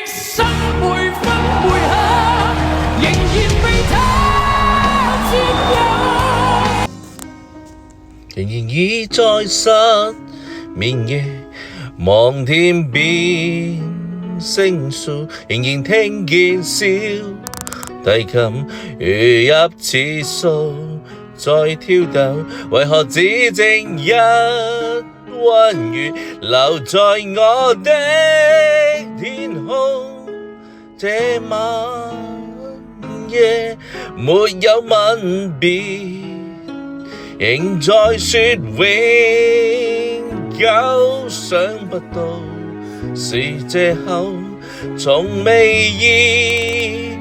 心每分每刻，仍然被他佔有。仍然倚在失眠夜，望天邊星數，仍然聽見小提琴如泣似訴在跳動，為何只剩一彎月留在我的天空？這晚夜沒有吻別，仍在說永久，想不到是藉口，從未意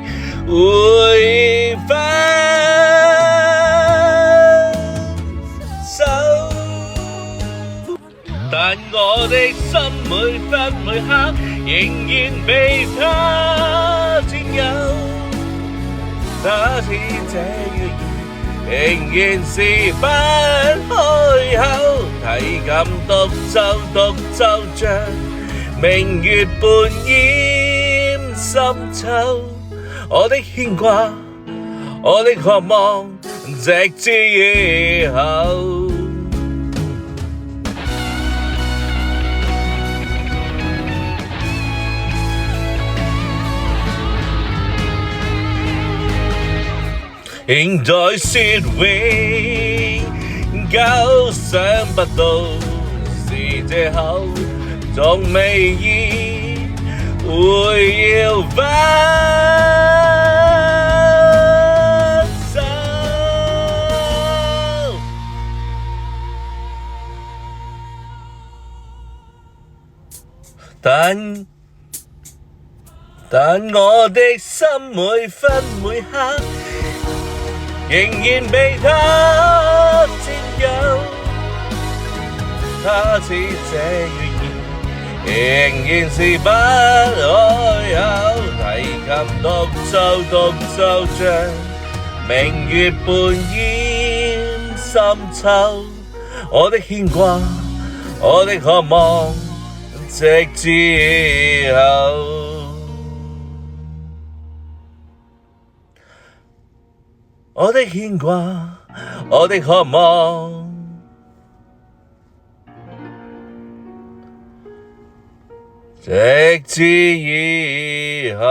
會分手。但我的心每分每刻仍然被他佔有，他似這月兒仍然是不開口，提琴獨奏着明月半掩深秋，我的牽掛，我的渴望，直至以後。仍在說永久，想不到是藉口，仲未意會要分手。但我的心每分每刻仍然被他佔有，他似這月兒仍然是不開口，提琴獨奏着明月半掩深秋，我的牽掛，我的渴望，直至以後。我的牽掛，我的渴望，直至以後。